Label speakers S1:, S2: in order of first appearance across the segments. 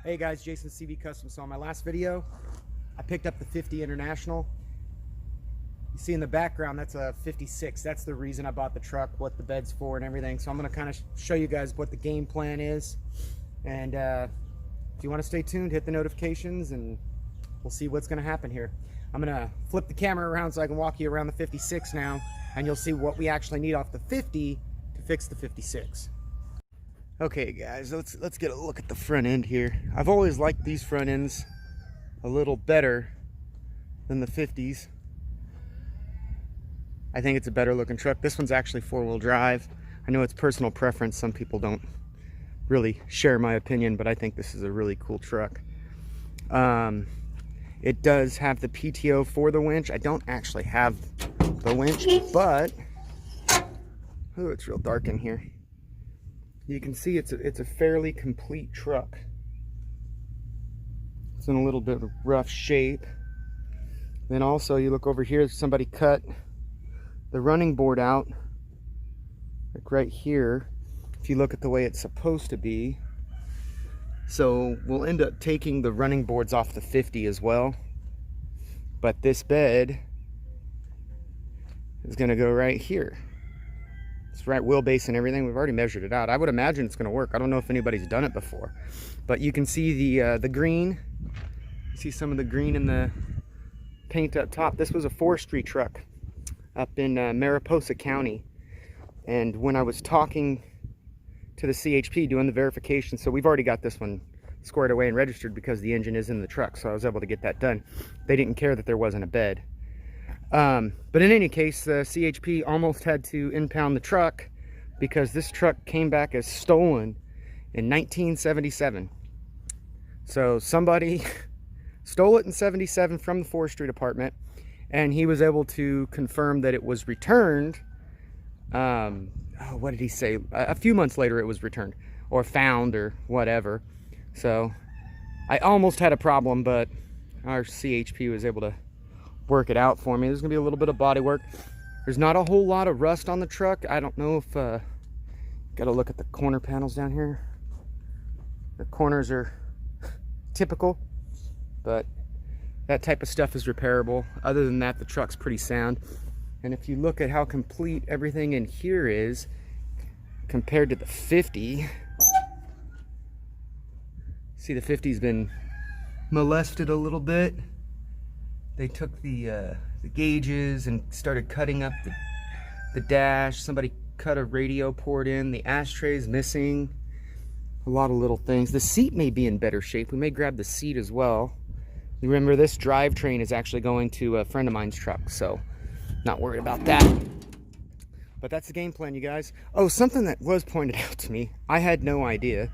S1: Hey guys, Jason CV Custom. So on my last video, I picked up the 50 International. You see in the background, that's a 56. That's the reason I bought the truck, what the bed's for and everything. So I'm gonna kind of show you guys what the game plan is. And if you wanna stay tuned, hit the notifications and we'll see what's gonna happen here. I'm gonna flip the camera around so I can walk you around the 56 now, and you'll see what we actually need off the 50 to fix the 56. Okay guys, let's get a look at the front end here. I've always liked these front ends a little better than the 50s. I think it's a better looking truck. This one's actually four-wheel drive. I know it's personal preference. Some people don't really share my opinion, but I think this is a really cool truck. It does have the PTO for the winch. I don't actually have the winch, but oh, it's real dark in here. You can see it's a fairly complete truck. It's in a little bit of rough shape. Then also you look over here, somebody cut the running board out, like right here, if you look at the way it's supposed to be. So we'll end up taking the running boards off the 50 as well. But this bed is gonna go right here. It's right wheelbase and everything. We've already measured it out. I would imagine it's going to work. I don't know if anybody's done it before, but you can see the green. You see some of the green in the paint up top. This was a forestry truck up in Mariposa County, and when I was talking to the CHP doing the verification, so we've already got this one squared away and registered because the engine is in the truck, so I was able to get that done. They didn't care that there wasn't a bed. But in any case, the CHP almost had to impound the truck because this truck came back as stolen in 1977. So somebody stole it in 77 from the forestry department, and he was able to confirm that it was returned. What did he say? A few months later it was returned or found or whatever. So I almost had a problem, but our CHP was able to work it out for me. There's gonna be a little bit of body work. There's not a whole lot of rust on the truck. I don't know if gotta look at the corner panels down here. The corners are typical, but that type of stuff is repairable. Other than that, the truck's pretty sound. And if you look at how complete everything in here is compared to the 50, see the 50's been molested a little bit. They took the gauges and started cutting up the dash. Somebody cut a radio port in. The ashtray's missing. A lot of little things. The seat may be in better shape. We may grab the seat as well. Remember, this drivetrain is actually going to a friend of mine's truck, so not worried about that. But that's the game plan, you guys. Oh, something that was pointed out to me. I had no idea.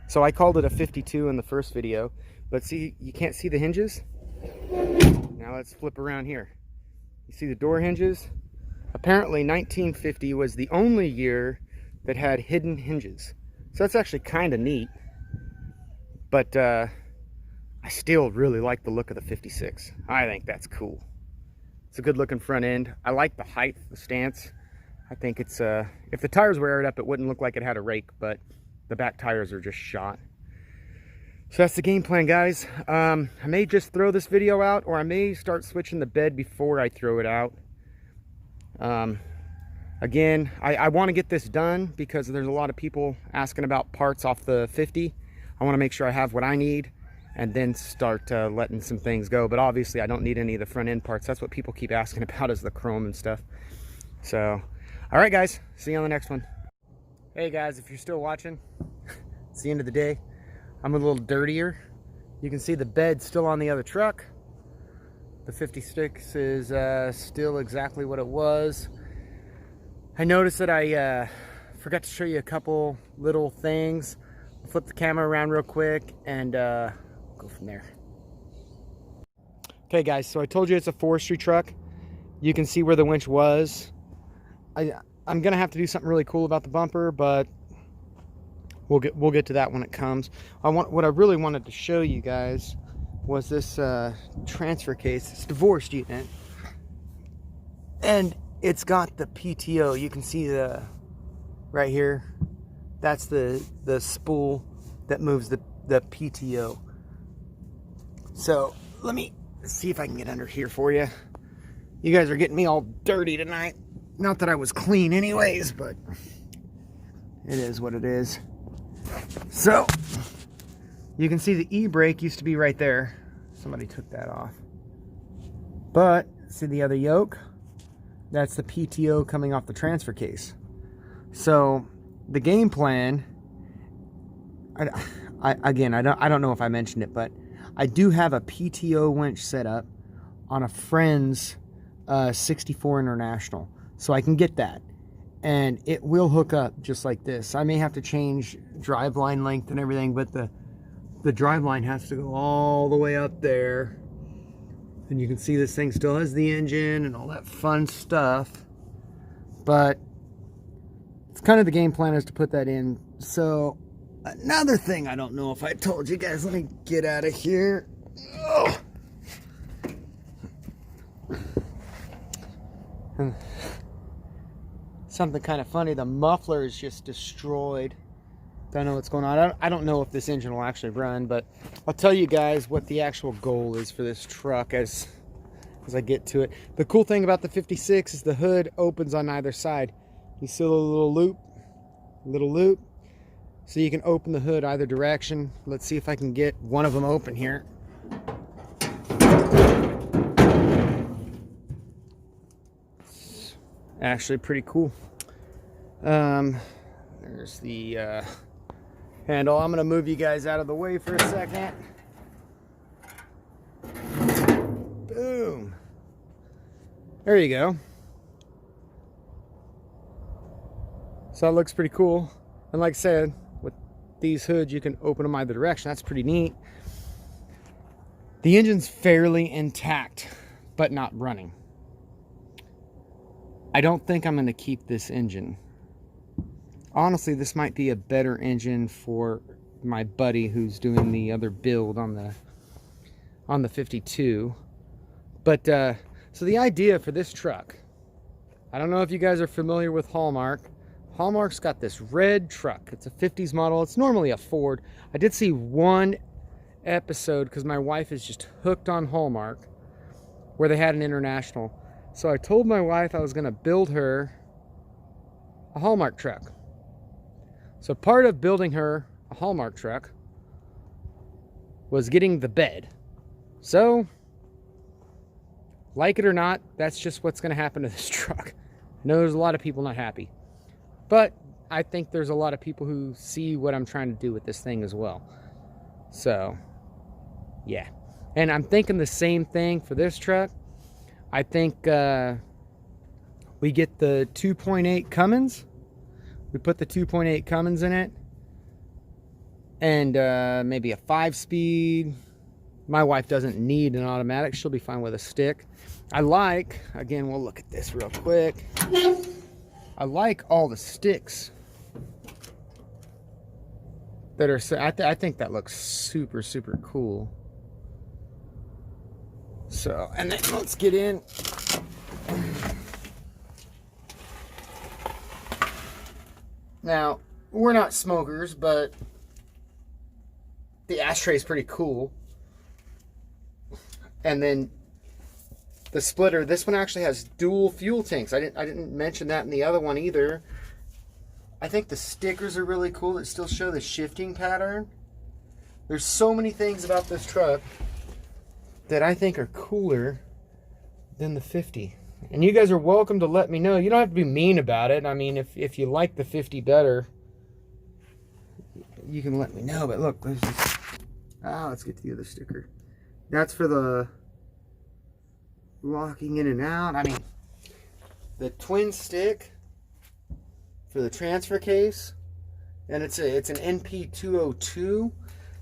S1: So I called it a 52 in the first video. But see, you can't see the hinges? Now let's flip around here. You see the door hinges? Apparently 1950 was the only year that had hidden hinges. So that's actually kind of neat. But I still really like the look of the 56. I think that's cool. It's a good looking front end. I like the height, the stance. I think it's, if the tires were aired up, it wouldn't look like it had a rake, but the back tires are just shot. So that's the game plan, guys. I may just throw this video out, or I may start switching the bed before I throw it out. Again, I want to get this done because there's a lot of people asking about parts off the 50. I want to make sure I have what I need and then start letting some things go. But obviously I don't need any of the front end parts. That's what people keep asking about, is the chrome and stuff. So, all right guys, see you on the next one. Hey guys, if you're still watching, it's the end of the day. I'm a little dirtier. You can see the bed still on the other truck. The 56 is still exactly what it was. I noticed that I forgot to show you a couple little things. I'll flip the camera around real quick and go from there. Okay guys, so I told you it's a forestry truck. You can see where the winch was. I'm gonna have to do something really cool about the bumper, but we'll get to that when it comes. What I really wanted to show you guys was this transfer case. It's divorced unit, and it's got the PTO. You can see the right here. That's the spool that moves the the PTO. So let me see if I can get under here for you. You guys are getting me all dirty tonight. Not that I was clean anyways, but it is what it is. So you can see the e-brake used to be right there. Somebody took that off. But see the other yoke? That's the PTO coming off the transfer case. So the game plan, I don't know if I mentioned it, but I do have a PTO winch set up on a friend's 64 International. So I can get that. And it will hook up just like this. I may have to change drive line length and everything, but the drive line has to go all the way up there. And you can see this thing still has the engine and all that fun stuff. But it's kind of the game plan is to put that in. So another thing I don't know if I told you guys, let me get out of here. Oh. Something kind of funny, the muffler is just destroyed. Don't know what's going on. I don't know if this engine will actually run, but I'll tell you guys what the actual goal is for this truck as I get to it. The cool thing about the 56 is the hood opens on either side. You see a little loop, so you can open the hood either direction. Let's see if I can get one of them open here. It's actually pretty cool. There's the handle. I'm gonna move you guys out of the way for a second. Boom. There you go. So that looks pretty cool. And like I said, with these hoods, you can open them either direction. That's pretty neat. The engine's fairly intact, but not running. I don't think I'm gonna keep this engine. Honestly, this might be a better engine for my buddy who's doing the other build on the 52. But so the idea for this truck, I don't know if you guys are familiar with Hallmark. Hallmark's got this red truck. It's a 50s model. It's normally a Ford. I did see one episode because my wife is just hooked on Hallmark where they had an International. So I told my wife I was going to build her a Hallmark truck. So part of building her a Hallmark truck was getting the bed. So, like it or not, that's just what's going to happen to this truck. I know there's a lot of people not happy. But I think there's a lot of people who see what I'm trying to do with this thing as well. So, yeah. And I'm thinking the same thing for this truck. I think we get the 2.8 Cummins. We put the 2.8 Cummins in it. And maybe a 5-speed. My wife doesn't need an automatic. She'll be fine with a stick. I like, again, we'll look at this real quick. I like all the sticks that are, I think that looks super, super cool. So, and then let's get in. Now, we're not smokers, but the ashtray is pretty cool. And then the splitter, this one actually has dual fuel tanks. I didn't mention that in the other one either. I think the stickers are really cool that still show the shifting pattern. There's so many things about this truck that I think are cooler than the 50. And you guys are welcome to let me know. You don't have to be mean about it. I mean, if you like the 50 better, you can let me know. But look, there's this. Let's get to the other sticker. That's for the locking in and out. I mean, the twin stick for the transfer case, and it's an NP202.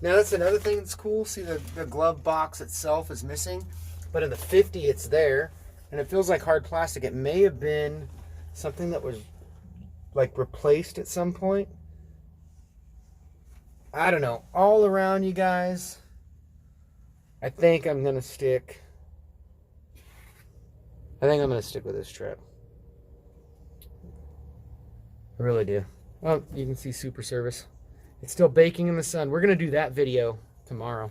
S1: Now that's another thing that's cool. See, the glove box itself is missing, but in the 50 it's there, and it feels like hard plastic. It may have been something that was like replaced at some point. I don't know. All around, you guys, I think I'm gonna stick with this truck. I really do. Oh, you can see super service.
S2: It's still baking in the sun. We're going to do that video tomorrow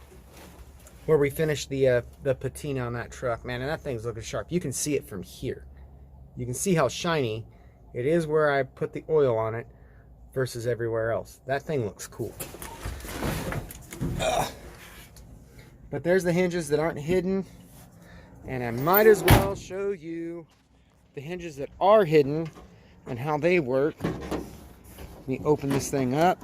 S2: where we finish the patina on that truck, man. And that thing's looking sharp. You can see it from here. You can see how shiny it is where I put the oil on it versus everywhere else. That thing looks cool. But there's the hinges that aren't hidden. And I might as well show you the hinges that are hidden and how they work. Let me open this thing up.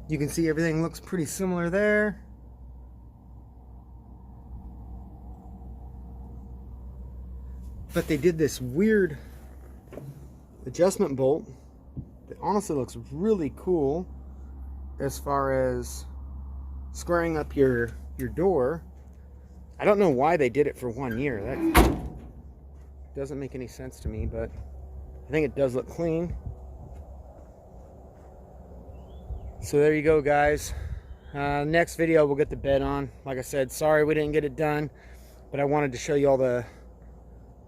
S2: You can see everything looks pretty similar there. But they did this weird adjustment bolt that honestly looks really cool as far as squaring up your door. I don't know why they did it for 1 year. That doesn't make any sense to me, but I think it does look clean. So there you go, guys. Next video we'll get the bed on. Like I said, sorry we didn't get it done, but I wanted to show you all the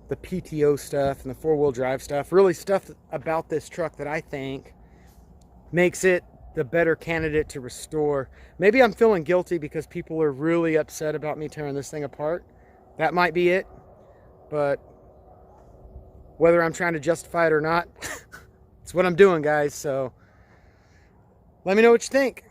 S2: PTO stuff and the four-wheel drive stuff. Really stuff about this truck that I think makes it the better candidate to restore. Maybe I'm feeling guilty because people are really upset about me tearing this thing apart. That might be it. But whether I'm trying to justify it or not, it's what I'm doing, guys. So let me know what you think.